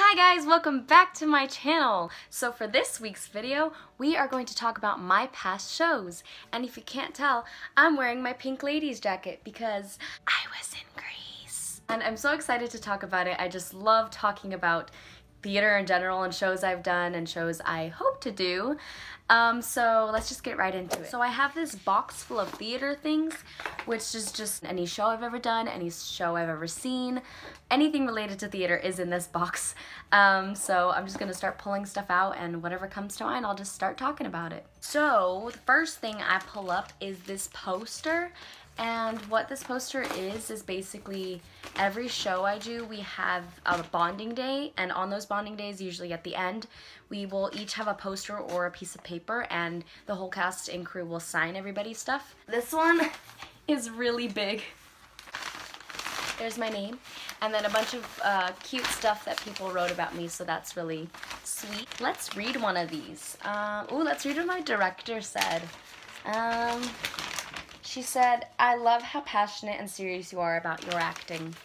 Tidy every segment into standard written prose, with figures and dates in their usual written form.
Hi guys, welcome back to my channel. So for this week's video, we are going to talk about my past shows. And if you can't tell, I'm wearing my Pink Ladies jacket because I was in Greece. And I'm so excited to talk about it. I just love talking about theater in general and shows I've done and shows I hope to do. So let's just get right into it. So I have this box full of theater things, which is just any show I've ever done, any show I've ever seen. Anything related to theater is in this box. So I'm just gonna start pulling stuff out, and whatever comes to mind, I'll just start talking about it. So the first thing I pull up is this poster. And what this poster is basically every show I do, we have a bonding day, and on those bonding days, usually at the end, we will each have a poster or a piece of paper, and the whole cast and crew will sign everybody's stuff. This one is really big. There's my name, and then a bunch of cute stuff that people wrote about me, so that's really sweet. Let's read one of these. Let's read what my director said. She said, "I love how passionate and serious you are about your acting."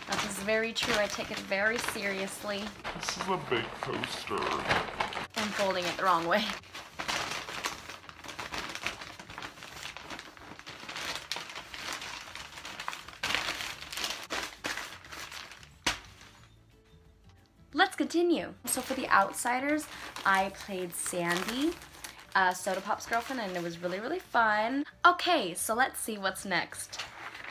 That is very true. I take it very seriously. This is a big poster. I'm folding it the wrong way. Let's continue. So for The Outsiders, I played Sandy, Soda Pop's girlfriend, and it was really, really fun. Okay, so let's see what's next.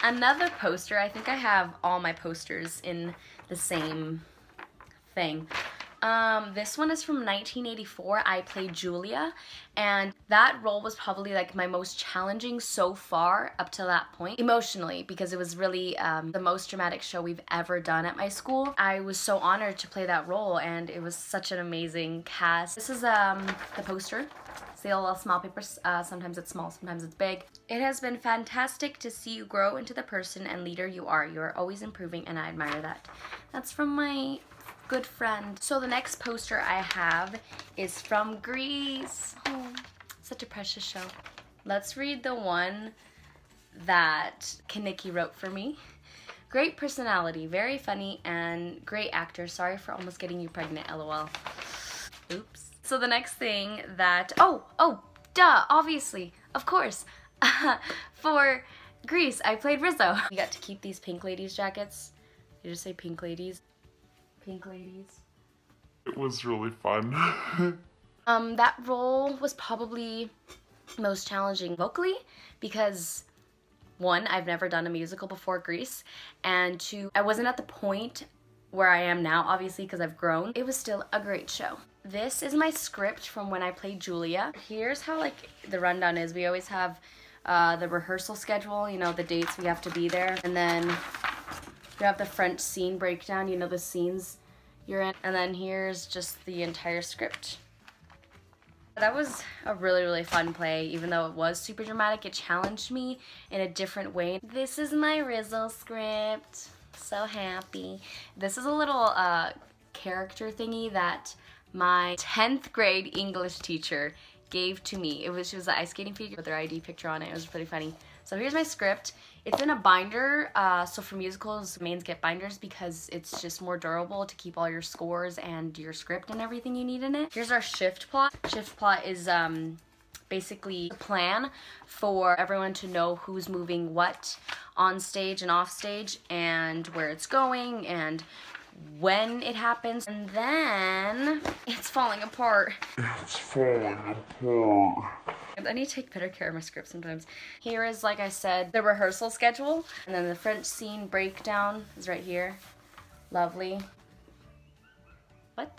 Another poster. I think I have all my posters in the same thing. This one is from 1984. I played Julia, and that role was probably like my most challenging so far up to that point, emotionally, because it was really the most dramatic show we've ever done at my school. I was so honored to play that role, and it was such an amazing cast. This is the poster. See all the small papers, sometimes it's small, sometimes it's big. "It has been fantastic to see you grow into the person and leader you are. You are always improving, and I admire that." That's from my good friend. So the next poster I have is from Greece. Oh, such a precious show. Let's read the one that Kaniki wrote for me. "Great personality, very funny, and great actor. Sorry for almost getting you pregnant, lol." Oops. So the next thing that, duh, obviously, of course, for Greece, I played Rizzo. You got to keep these Pink Ladies jackets. You just say Pink Ladies? Pink Ladies. It was really fun. That role was probably most challenging vocally because, one, I've never done a musical before Greece, and two, I wasn't at the point where I am now, obviously, because I've grown. It was still a great show. This is my script from when I played Julia. Here's how like the rundown is. We always have the rehearsal schedule, you know, the dates we have to be there. And then we have the French scene breakdown, you know, the scenes you're in. And then here's just the entire script. That was a really, really fun play. Even though it was super dramatic, it challenged me in a different way. This is my Rizzo script. So happy. This is a little character thingy that my 10th grade English teacher gave to me. She was an ice skating figure with their ID picture on it. It was pretty funny. So here's my script. It's in a binder, so for musicals, mains get binders because it's just more durable to keep all your scores and your script and everything you need in it. Here's our shift plot. Shift plot is basically a plan for everyone to know who's moving what on stage and off stage and where it's going and when it happens. And then it's falling apart. It's falling apart. I need to take better care of my script sometimes. Here is, like I said, the rehearsal schedule, and then the French scene breakdown is right here. Lovely. What?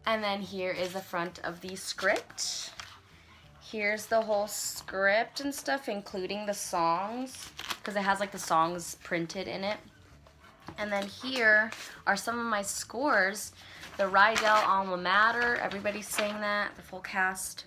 And then here is the front of the script. Here's the whole script and stuff, including the songs, because it has like the songs printed in it. And then here are some of my scores. The Rydell Alma Mater, everybody sang that, the full cast.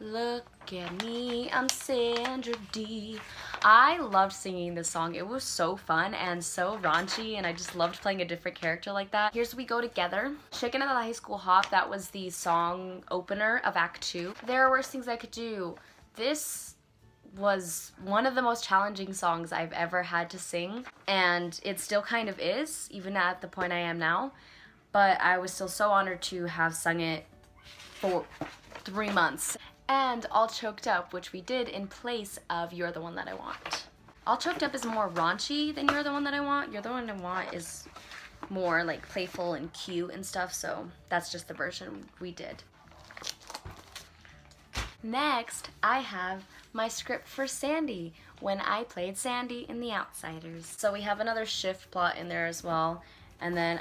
Look at me, I'm Sandra D. I loved singing this song. It was so fun and so raunchy, and I just loved playing a different character like that. Here's We Go Together. Chicken at the High School Hop, that was the song opener of Act 2. There are worse things I could do. This was one of the most challenging songs I've ever had to sing, and it still kind of is, even at the point I am now. but I was still so honored to have sung it for 3 months. And All Choked Up, which we did in place of You're the One That I Want. All Choked Up is more raunchy than You're the One That I Want. You're the One I Want is more like playful and cute and stuff, so that's just the version we did. Next, I have my script for Sandy, when I played Sandy in The Outsiders. So we have another shift plot in there as well, and then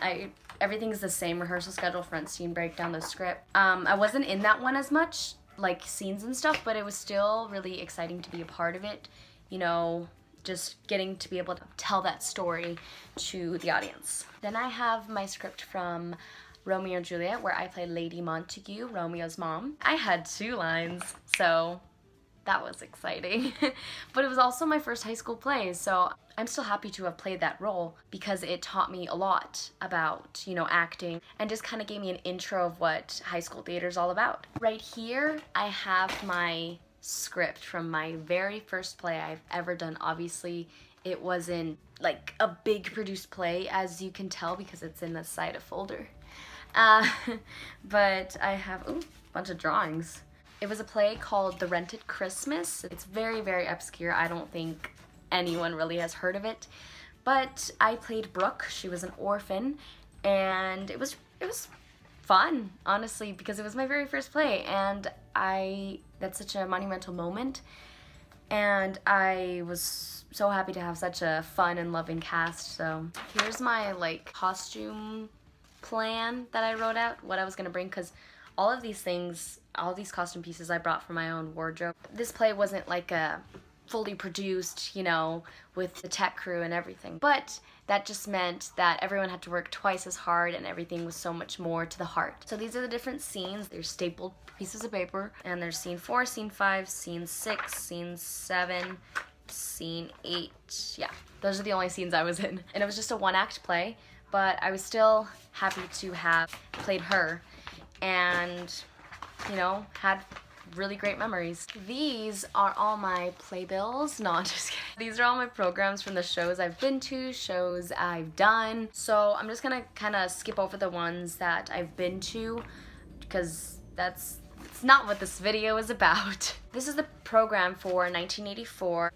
everything's the same: rehearsal schedule, front scene, breakdown, the script. I wasn't in that one as much, like scenes and stuff, but it was still really exciting to be a part of it, you know, just getting to be able to tell that story to the audience. Then I have my script from Romeo and Juliet, where I played Lady Montague, Romeo's mom. I had 2 lines, so that was exciting. But it was also my first high school play, so I'm still happy to have played that role because it taught me a lot about, you know, acting, and just kind of gave me an intro of what high school theater is all about. Right here, I have my script from my very first play I've ever done. Obviously, it wasn't like a big produced play, as you can tell, because it's in the side of folder. But I have a bunch of drawings. It was a play called The Rented Christmas. It's very, very obscure. I don't think anyone really has heard of it. But I played Brooke. She was an orphan, and it was fun, honestly, because it was my very first play, and that's such a monumental moment. And I was so happy to have such a fun and loving cast. So here's my like costume plan that I wrote out, what I was gonna bring, because all of these things, all these costume pieces I brought from my own wardrobe. This play wasn't like a fully produced, you know, with the tech crew and everything, but that just meant that everyone had to work twice as hard, and everything was so much more to the heart. So these are the different scenes. They're stapled pieces of paper, and there's scene 4, scene 5, scene 6, scene 7, scene 8. Yeah, those are the only scenes I was in. And it was just a 1-act play, but I was still happy to have played her and, you know, had really great memories. These are all my playbills. No, I'm just kidding. These are all my programs from the shows I've been to, shows I've done. So I'm just gonna kind of skip over the ones that I've been to, because it's not what this video is about. This is the program for 1984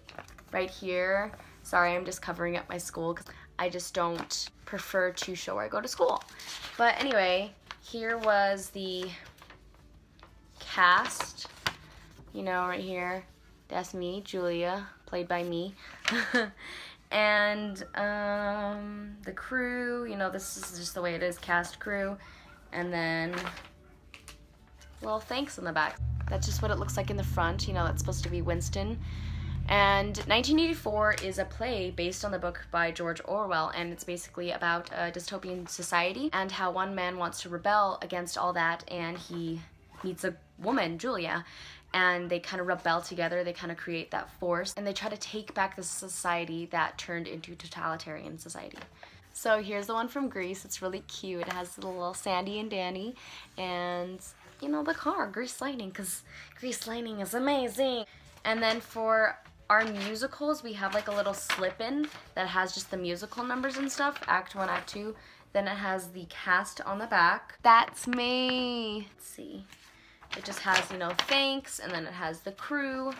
right here. Sorry, I'm just covering up my school because I just don't prefer to show where I go to school. But anyway, here was the cast, you know, right here. That's me, Julia, played by me. And the crew, you know, this is just the way it is, cast, crew. And then little thanks on the back. That's just what it looks like in the front, you know, that's supposed to be Winston. And 1984 is a play based on the book by George Orwell, and it's basically about a dystopian society and how one man wants to rebel against all that, and he meets a woman, Julia, and they kind of rebel together. They kind of create that force, and they try to take back the society that turned into totalitarian society. So here's the one from Grease. It's really cute. It has the little Sandy and Danny, and you know, the car, Grease Lightning, because Grease Lightning is amazing. And then for our musicals, we have like a little slip-in that has just the musical numbers and stuff, Act 1, Act 2. Then it has the cast on the back. That's me. Let's see. It just has, you know, thanks, and then it has the crew,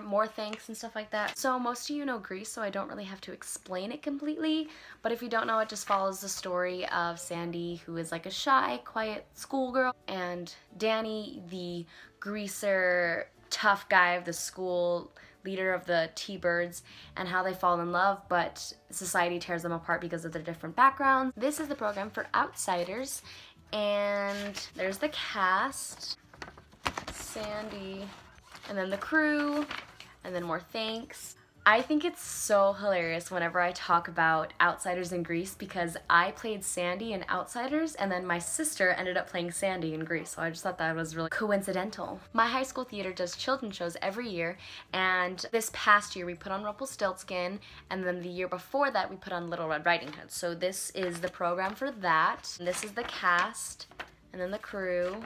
more thanks and stuff like that. So most of you know Grease, so I don't really have to explain it completely, but if you don't know, it just follows the story of Sandy, who is like a shy, quiet schoolgirl, and Danny, the greaser, tough guy of the school, leader of the T-Birds, and how they fall in love, but society tears them apart because of their different backgrounds. This is the program for Outsiders, and there's the cast, Sandy, and then the crew, and then more thanks. I think it's so hilarious whenever I talk about Outsiders in Grease, because I played Sandy in Outsiders, and then my sister ended up playing Sandy in Grease, so I just thought that was really coincidental. My high school theater does children's shows every year, and this past year we put on Rumpelstiltskin, and then the year before that we put on Little Red Riding Hood. So this is the program for that. And this is the cast, and then the crew,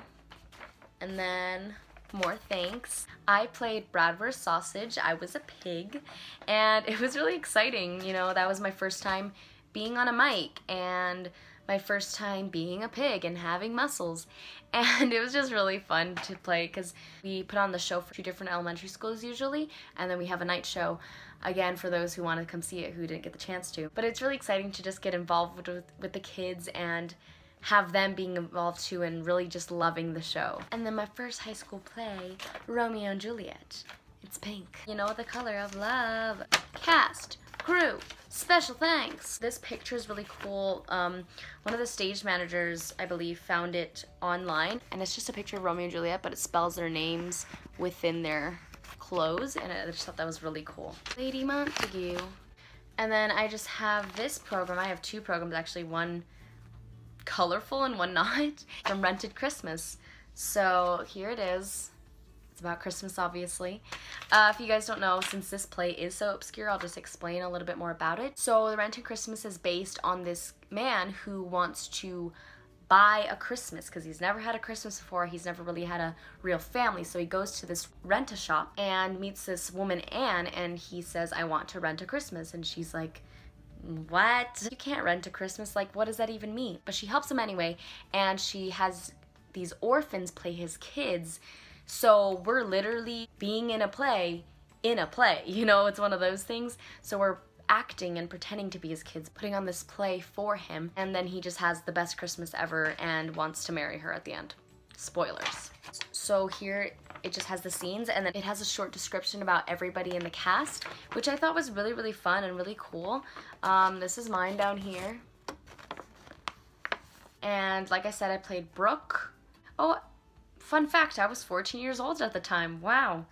and then more thanks. I played Bradwurst Sausage. I was a pig, and it was really exciting. You know, that was my first time being on a mic, and my first time being a pig and having muscles. And it was just really fun to play because we put on the show for 2 different elementary schools usually, and then we have a night show again for those who want to come see it who didn't get the chance to. But it's really exciting to just get involved with the kids and have them being involved too and really just loving the show. And then my first high school play, Romeo and Juliet. It's pink. You know, the color of love. Cast, crew, special thanks. This picture is really cool. One of the stage managers, I believe, found it online. And it's just a picture of Romeo and Juliet, but it spells their names within their clothes. And I just thought that was really cool. Lady Montague. And then I just have this program. I have 2 programs, actually. One colorful and one not. From Rented Christmas. So here it is. About Christmas, obviously. If you guys don't know, since this play is so obscure, I'll just explain a little bit more about it. So the Rented Christmas is based on this man who wants to buy a Christmas because he's never had a Christmas before. He's never really had a real family. So he goes to this rent-a-shop and meets this woman, Anne, and he says, I want to rent a Christmas. And she's like, what? You can't rent a Christmas. Like, what does that even mean? But she helps him anyway, and she has these orphans play his kids. So we're literally being in a play, you know, it's one of those things. So we're acting and pretending to be his kids, putting on this play for him, and then he just has the best Christmas ever and wants to marry her at the end. Spoilers. So here it just has the scenes, and then it has a short description about everybody in the cast, which I thought was really, really fun and really cool. This is mine down here. And like I said, I played Brooke. Oh, fun fact, I was 14 years old at the time. Wow.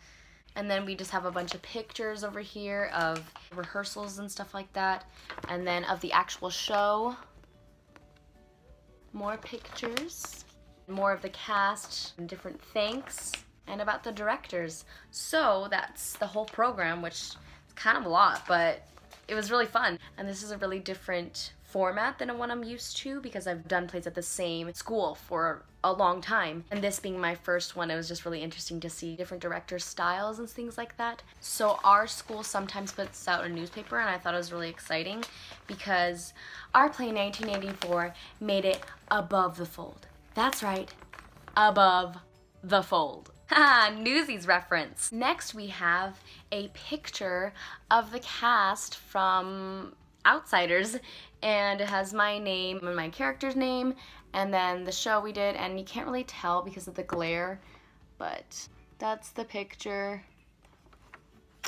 And then we just have a bunch of pictures over here of rehearsals and stuff like that. And then of the actual show. More pictures. More of the cast and different thanks. And about the directors. So that's the whole program, which is kind of a lot, but it was really fun. And this is a really different format than the one I'm used to because I've done plays at the same school for a long time. And this being my first one, it was just really interesting to see different directors' styles and things like that. So our school sometimes puts out a newspaper, and I thought it was really exciting because our play in 1984 made it above the fold. That's right, above the fold. Haha, Newsies reference. Next we have a picture of the cast from Outsiders, and it has my name and my character's name and then the show we did, and you can't really tell because of the glare, but that's the picture.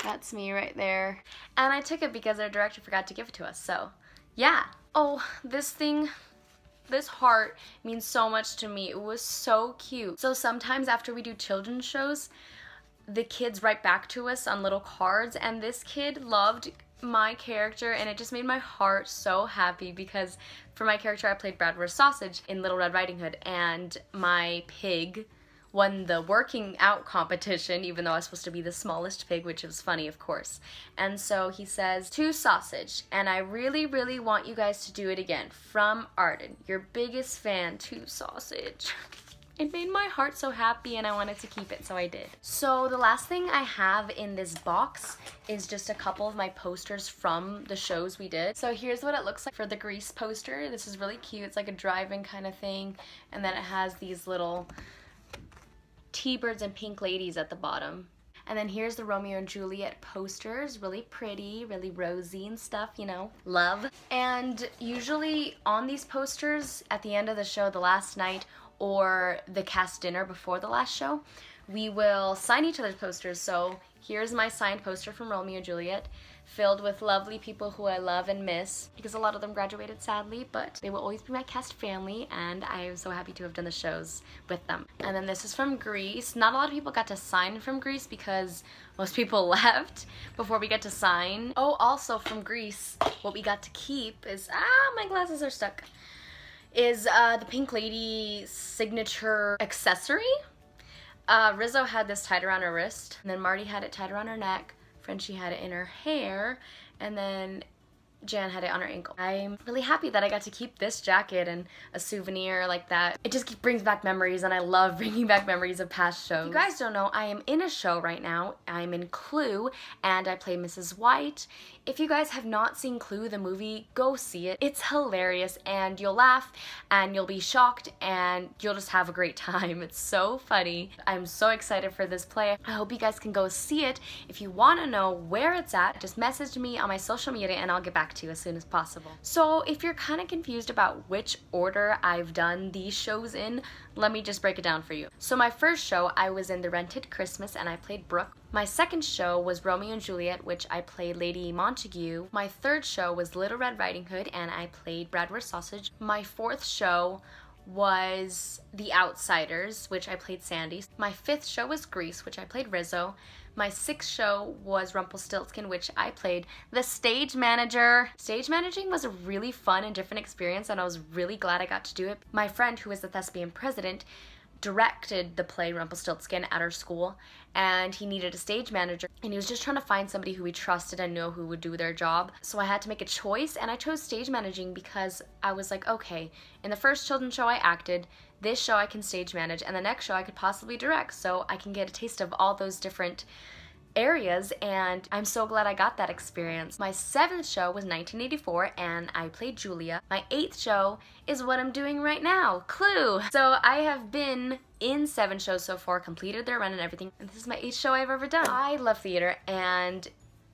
That's me right there. And I took it because our director forgot to give it to us, so yeah. Oh, this heart means so much to me. It was so cute. So sometimes after we do children's shows, the kids write back to us on little cards, and this kid loved my character, and it just made my heart so happy because for my character I played Bradwurst Sausage in Little Red Riding Hood, and my pig won the working out competition even though I was supposed to be the smallest pig, which was funny, of course. And so he says, to Sausage, and I really, really want you guys to do it again. From Arden, your biggest fan, to Sausage. It made my heart so happy and I wanted to keep it, so I did. So the last thing I have in this box is just a couple of my posters from the shows we did. So here's what it looks like for the Grease poster. This is really cute. It's like a drive-in kind of thing. And then it has these little T-birds and pink ladies at the bottom. And then here's the Romeo and Juliet posters. Really pretty, really rosy and stuff, you know. Love. And usually on these posters, at the end of the show, the last night, or the cast dinner before the last show, we will sign each other's posters. So here's my signed poster from Romeo and Juliet, filled with lovely people who I love and miss, because a lot of them graduated sadly, but they will always be my cast family, and I am so happy to have done the shows with them. And then this is from Grease. Not a lot of people got to sign from Grease because most people left before we get to sign. Oh, also from Grease, what we got to keep is, my glasses are stuck, is the Pink Lady signature accessory. Rizzo had this tied around her wrist, and then Marty had it tied around her neck, Frenchie had it in her hair, and then Jan had it on her ankle. I'm really happy that I got to keep this jacket and a souvenir like that. It just brings back memories, and I love bringing back memories of past shows. If you guys don't know, I am in a show right now. I'm in Clue, and I play Mrs. White. If you guys have not seen Clue, the movie, go see it. It's hilarious, and you'll laugh, and you'll be shocked, and you'll just have a great time. It's so funny. I'm so excited for this play. I hope you guys can go see it. If you want to know where it's at, just message me on my social media and I'll get back to you as soon as possible. So if you're kind of confused about which order I've done these shows in, let me just break it down for you. So my first show, I was in The Rented Christmas and I played Brooke. My second show was Romeo and Juliet, which I played Lady Montague. My third show was Little Red Riding Hood and I played Bradwurst Sausage. My fourth show was The Outsiders, which I played Sandy. My fifth show was Grease, which I played Rizzo. My sixth show was Rumpelstiltskin, which I played the stage manager. Stage managing was a really fun and different experience, and I was really glad I got to do it. My friend, who is the thespian president, directed the play Rumpelstiltskin at our school, and he needed a stage manager, and he was just trying to find somebody who he trusted and knew who would do their job. So I had to make a choice, and I chose stage managing because I was like, okay, in the first children's show I acted, this show I can stage manage, and the next show I could possibly direct, so I can get a taste of all those different areas, and I'm so glad I got that experience. My seventh show was 1984 and I played Julia. My eighth show is what I'm doing right now, Clue. So I have been in 7 shows so far, completed their run and everything, and this is my 8th show I've ever done. I love theater, and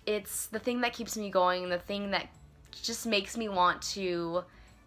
it's the thing that keeps me going, the thing that just makes me want to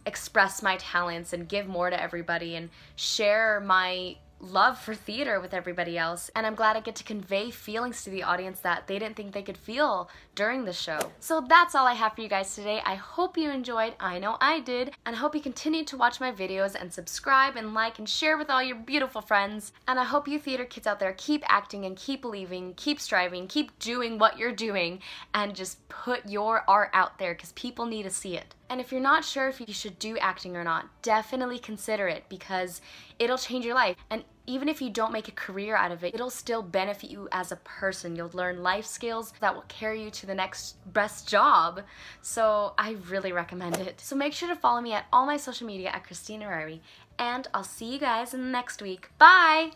express my talents and give more to everybody and share my love for theater with everybody else, and I'm glad I get to convey feelings to the audience that they didn't think they could feel during the show. So that's all I have for you guys today. I hope you enjoyed. I know I did, and I hope you continue to watch my videos and subscribe and like and share with all your beautiful friends. And I hope you theater kids out there keep acting and keep believing, keep striving, keep doing what you're doing, and just put your art out there because people need to see it. And if you're not sure if you should do acting or not, definitely consider it because it'll change your life. And even if you don't make a career out of it, it'll still benefit you as a person. You'll learn life skills that will carry you to the next best job. So I really recommend it. So make sure to follow me at all my social media at Christina Rari, and I'll see you guys in the next week. Bye!